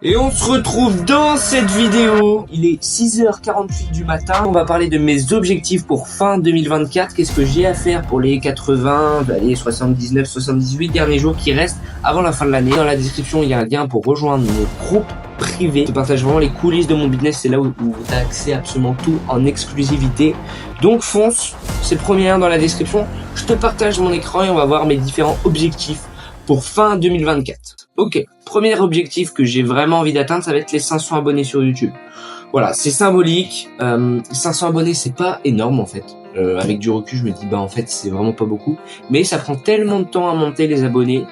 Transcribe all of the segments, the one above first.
Et on se retrouve dans cette vidéo. Il est 6h48 du matin. On va parler de mes objectifs pour fin 2024. Qu'est-ce que j'ai à faire pour les 80, allez, 79, 78 derniers jours qui restent avant la fin de l'année. Dans la description, il y a un lien pour rejoindre mon groupe privé. Je partage vraiment les coulisses de mon business. C'est là où tu as accès à absolument tout en exclusivité. Donc fonce, c'est le premier lien dans la description. Je te partage mon écran et on va voir mes différents objectifs pour fin 2024. Ok, premier objectif que j'ai vraiment envie d'atteindre, ça va être les 500 abonnés sur YouTube. Voilà, c'est symbolique. 500 abonnés, c'est pas énorme en fait. Avec du recul, je me dis en fait c'est vraiment pas beaucoup. Mais ça prend tellement de temps à monter les abonnés.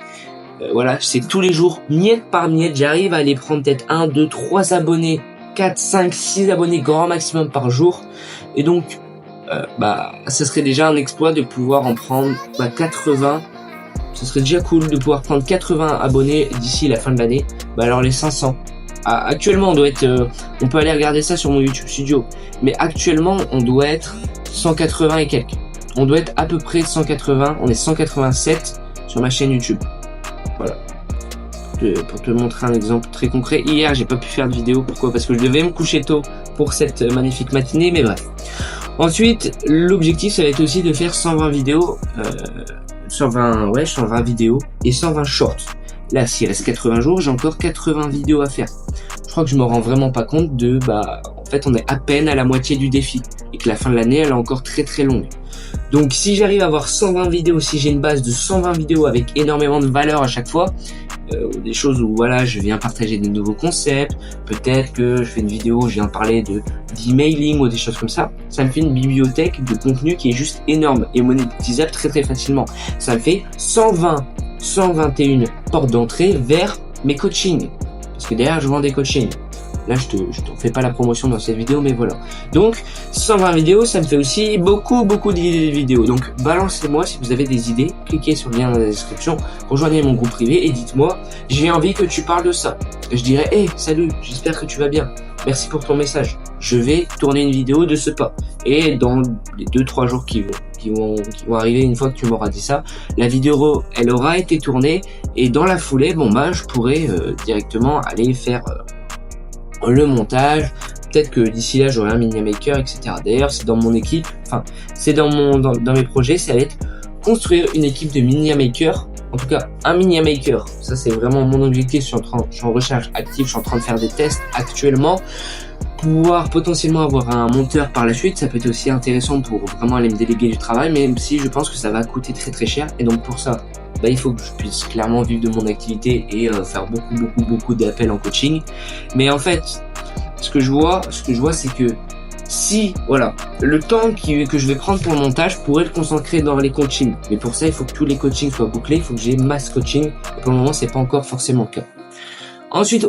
Voilà, c'est tous les jours, miette par miette. J'arrive à aller prendre peut-être 1, 2, 3 abonnés, 4, 5, 6 abonnés grand maximum par jour. Et donc, ça serait déjà un exploit de pouvoir en prendre 80. Ce serait déjà cool de pouvoir prendre 80 abonnés d'ici la fin de l'année. Alors les 500. Actuellement, on doit être... on peut aller regarder ça sur mon YouTube Studio. Mais actuellement, on doit être 180 et quelques. On doit être à peu près 180. On est 187 sur ma chaîne YouTube. Voilà. Pour te montrer un exemple très concret. Hier, j'ai pas pu faire de vidéo. Pourquoi ? Parce que je devais me coucher tôt pour cette magnifique matinée. Mais bref. Ensuite, l'objectif, ça va être aussi de faire 120 vidéos... 120 vidéos et 120 shorts. Là, s'il reste 80 jours, j'ai encore 80 vidéos à faire. Je crois que je me rends vraiment pas compte de, en fait, on est à peine à la moitié du défi et que la fin de l'année, elle est encore très très longue. Donc, si j'arrive à avoir 120 vidéos, si j'ai une base de 120 vidéos avec énormément de valeur à chaque fois, des choses où voilà, je viens partager des nouveaux concepts, peut-être que je fais une vidéo où je viens parler d'emailing ou des choses comme ça. Ça me fait une bibliothèque de contenu qui est juste énorme et monétisable très très facilement. Ça me fait 121 portes d'entrée vers mes coachings. Parce que derrière, je vends des coachings. Là, je t'en fais pas la promotion dans cette vidéo, mais voilà. Donc, 120 vidéos, ça me fait aussi beaucoup d'idées de vidéos. Donc, balancez-moi si vous avez des idées. Cliquez sur le lien dans la description. Rejoignez mon groupe privé et dites-moi, j'ai envie que tu parles de ça. Et je dirais, hey, salut, j'espère que tu vas bien. Merci pour ton message. Je vais tourner une vidéo de ce pas. Et dans les 2-3 jours qui vont arriver une fois que tu m'auras dit ça, la vidéo, elle aura été tournée. Et dans la foulée, je pourrais directement aller faire... le montage, peut-être que d'ici là j'aurai un Media Maker, etc. D'ailleurs c'est dans mon équipe, c'est dans mes projets, ça va être construire une équipe de Media Maker, en tout cas un Media Maker, ça c'est vraiment mon objectif, je suis en recherche active, je suis en train de faire des tests actuellement, pouvoir potentiellement avoir un monteur par la suite, ça peut être aussi intéressant pour vraiment aller me déléguer du travail, même si je pense que ça va coûter très très cher, et donc pour ça, il faut que je puisse clairement vivre de mon activité et faire beaucoup d'appels en coaching. Mais en fait, ce que je vois, c'est que si, le temps que je vais prendre pour le montage, je pourrais le concentrer dans les coachings. Mais pour ça, il faut que tous les coachings soient bouclés, il faut que j'ai masse coaching. Et pour le moment, c'est pas encore forcément le cas. Ensuite,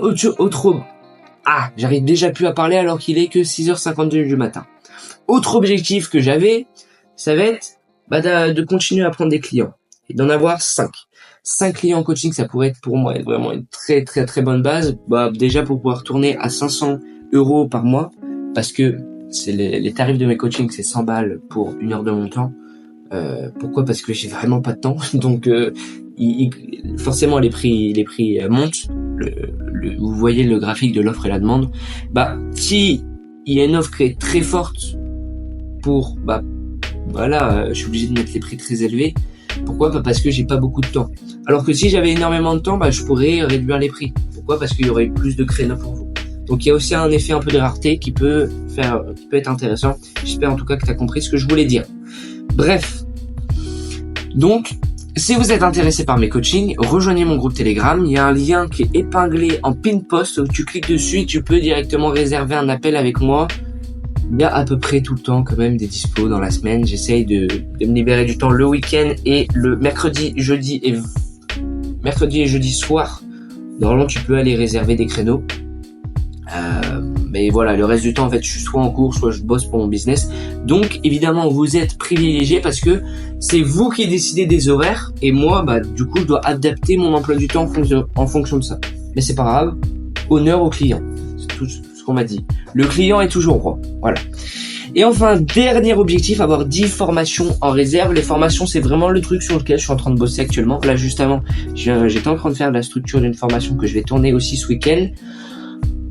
j'arrive déjà plus à parler alors qu'il est que 6h52 du matin. Très objectif que j'avais, ça va être de continuer à prendre des clients. Et d'en avoir 5. 5 clients en coaching, ça pourrait être pour moi vraiment une très très très bonne base. Déjà pour pouvoir tourner à 500 € par mois, parce que c'est les tarifs de mes coachings, c'est 100 balles pour 1 heure de mon temps. Pourquoi ? Parce que j'ai vraiment pas de temps. Donc forcément les prix montent. Vous voyez le graphique de l'offre et la demande. Si il y a une offre qui est très forte pour je suis obligé de mettre les prix très élevés. Pourquoi ? Parce que j'ai pas beaucoup de temps. Alors que si j'avais énormément de temps, je pourrais réduire les prix. Pourquoi ? Parce qu'il y aurait plus de créneaux pour vous. Donc il y a aussi un effet un peu de rareté qui peut être intéressant. J'espère en tout cas que tu as compris ce que je voulais dire. Bref. Donc, si vous êtes intéressé par mes coachings, rejoignez mon groupe Telegram. Il y a un lien qui est épinglé en pin post où tu cliques dessus et tu peux directement réserver un appel avec moi. Il y a à peu près tout le temps quand même des dispos dans la semaine. J'essaye de me libérer du temps le week-end et le mercredi, jeudi et jeudi soir. Normalement, tu peux aller réserver des créneaux. Mais voilà, le reste du temps, en fait, je suis soit en cours, soit je bosse pour mon business. Donc, évidemment, vous êtes privilégiés parce que c'est vous qui décidez des horaires. Et moi, du coup, je dois adapter mon emploi du temps en fonction de ça. Mais c'est pas grave. Honneur au client. C'est tout ce qu'on m'a dit. Le client est toujours roi. Voilà. Et enfin, dernier objectif, avoir 10 formations en réserve. Les formations, c'est vraiment le truc sur lequel je suis en train de bosser actuellement. Là, juste avant, j'étais en train de faire la structure d'une formation que je vais tourner aussi ce week-end.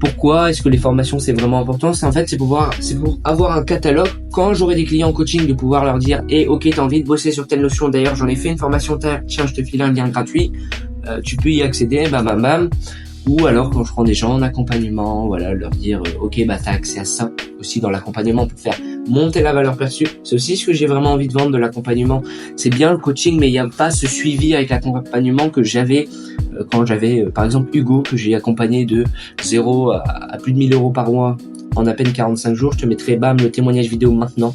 Pourquoi est-ce que les formations c'est vraiment important? C'est pour avoir un catalogue quand j'aurai des clients en coaching, de pouvoir leur dire ok, t'as envie de bosser sur telle notion, d'ailleurs j'en ai fait une formation, tiens je te file un lien gratuit, tu peux y accéder, bam bam bam. Ou alors quand je prends des gens en accompagnement, voilà, leur dire ok, t'as accès à ça aussi dans l'accompagnement pour faire monter la valeur perçue. C'est aussi ce que j'ai vraiment envie de vendre de l'accompagnement. C'est bien le coaching, mais il n'y a pas ce suivi avec l'accompagnement que j'avais quand j'avais par exemple Hugo, que j'ai accompagné de 0 à plus de 1000 euros par mois en à peine 45 jours. Je te mettrai le témoignage vidéo maintenant.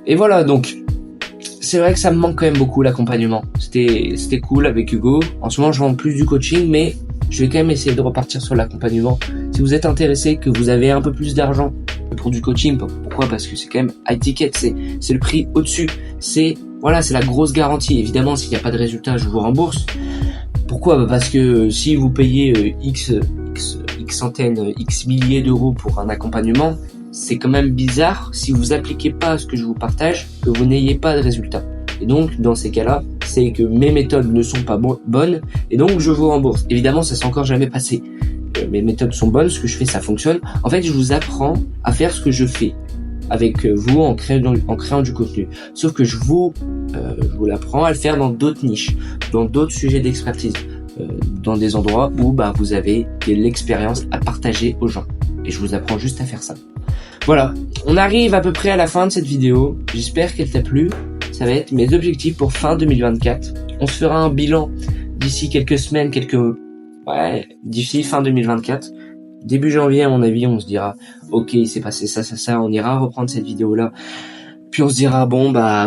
Et voilà, donc c'est vrai que ça me manque quand même beaucoup l'accompagnement. C'était cool avec Hugo. En ce moment je vends plus du coaching, mais je vais quand même essayer de repartir sur l'accompagnement. Si vous êtes intéressé, que vous avez un peu plus d'argent pour du coaching, pourquoi? Parce que c'est quand même high ticket, c'est le prix au-dessus. C'est la grosse garantie. Évidemment, s'il n'y a pas de résultat, je vous rembourse. Pourquoi? Parce que si vous payez X centaines, X milliers d'euros pour un accompagnement, c'est quand même bizarre si vous appliquez pas ce que je vous partage, que vous n'ayez pas de résultat. Et donc, dans ces cas-là, c'est que mes méthodes ne sont pas bonnes, et donc je vous rembourse. Évidemment, ça s'est encore jamais passé. Mes méthodes sont bonnes, ce que je fais, ça fonctionne. En fait, je vous apprends à faire ce que je fais avec vous en créant du contenu. Sauf que je vous l'apprends à le faire dans d'autres niches, dans d'autres sujets d'expertise, dans des endroits où vous avez de l'expérience à partager aux gens. Et je vous apprends juste à faire ça. Voilà, on arrive à peu près à la fin de cette vidéo. J'espère qu'elle t'a plu. Ça va être mes objectifs pour fin 2024. On se fera un bilan d'ici quelques semaines, d'ici fin 2024. Début janvier, à mon avis, on se dira, ok, il s'est passé ça, on ira reprendre cette vidéo-là. Puis on se dira,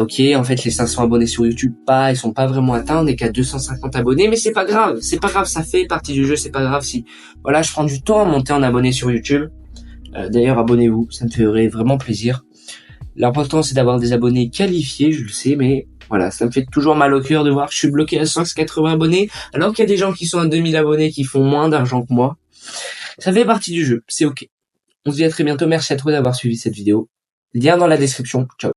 ok, en fait, les 500 abonnés sur YouTube, ils sont pas vraiment atteints, on est qu'à 250 abonnés, mais c'est pas grave, ça fait partie du jeu, c'est pas grave si, je prends du temps à monter en abonnés sur YouTube. D'ailleurs, abonnez-vous, ça me ferait vraiment plaisir. L'important, c'est d'avoir des abonnés qualifiés, je le sais, mais ça me fait toujours mal au cœur de voir que je suis bloqué à 180 abonnés, alors qu'il y a des gens qui sont à 2000 abonnés qui font moins d'argent que moi. Ça fait partie du jeu, c'est ok. On se dit à très bientôt, merci à toi d'avoir suivi cette vidéo. Lien dans la description, ciao.